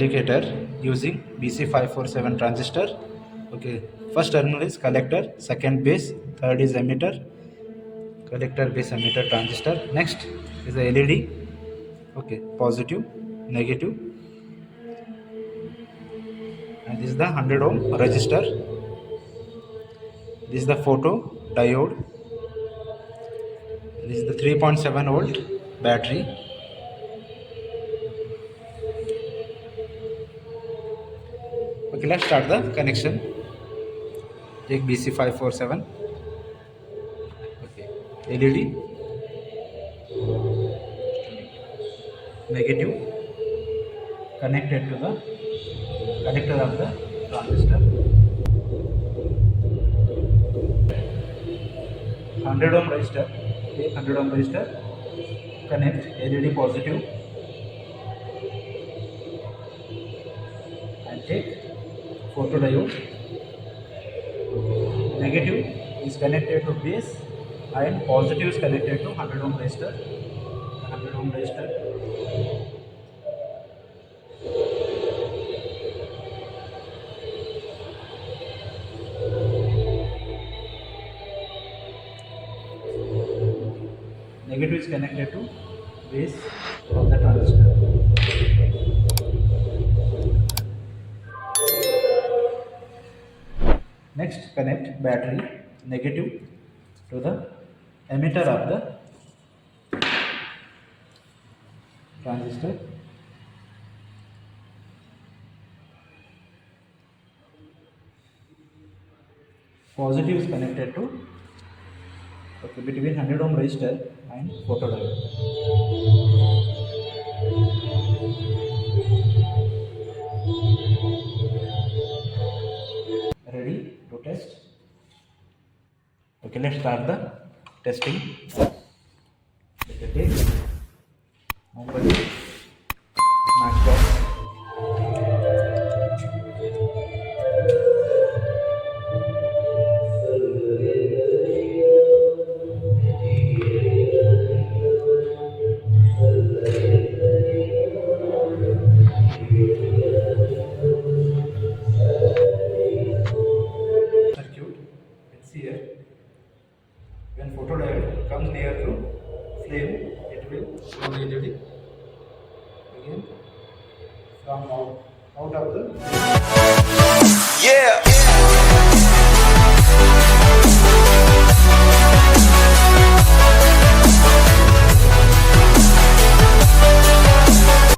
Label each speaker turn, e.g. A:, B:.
A: indicator using BC547 transistor. Okay, first terminal is collector, second base, third is emitter, collector, base, emitter, transistor. Next is the LED. Okay, positive, negative, and this is the 100 ohm resistor. This is the photo diode. This is the 3.7 volt battery. Okay, let's start the connection. Take BC547. Okay, LED, negative, connected to the connector of the transistor. 100 ohm resistor. Okay, 100 ohm resistor. Connect LED positive and take photodiode. Negative is connected to base and positive is connected to 100 ohm resistor. 100 ohm resistor. Negative is connected to base of the transistor. Next, connect battery negative to the emitter of the transistor. Positive is connected to between 100 ohm resistor and photodiode. Ready to test? Okay, let's start the testing. Okay, take matchbox. Circuit. It's here. When photodiode comes near to flame, it will show LED again from out of the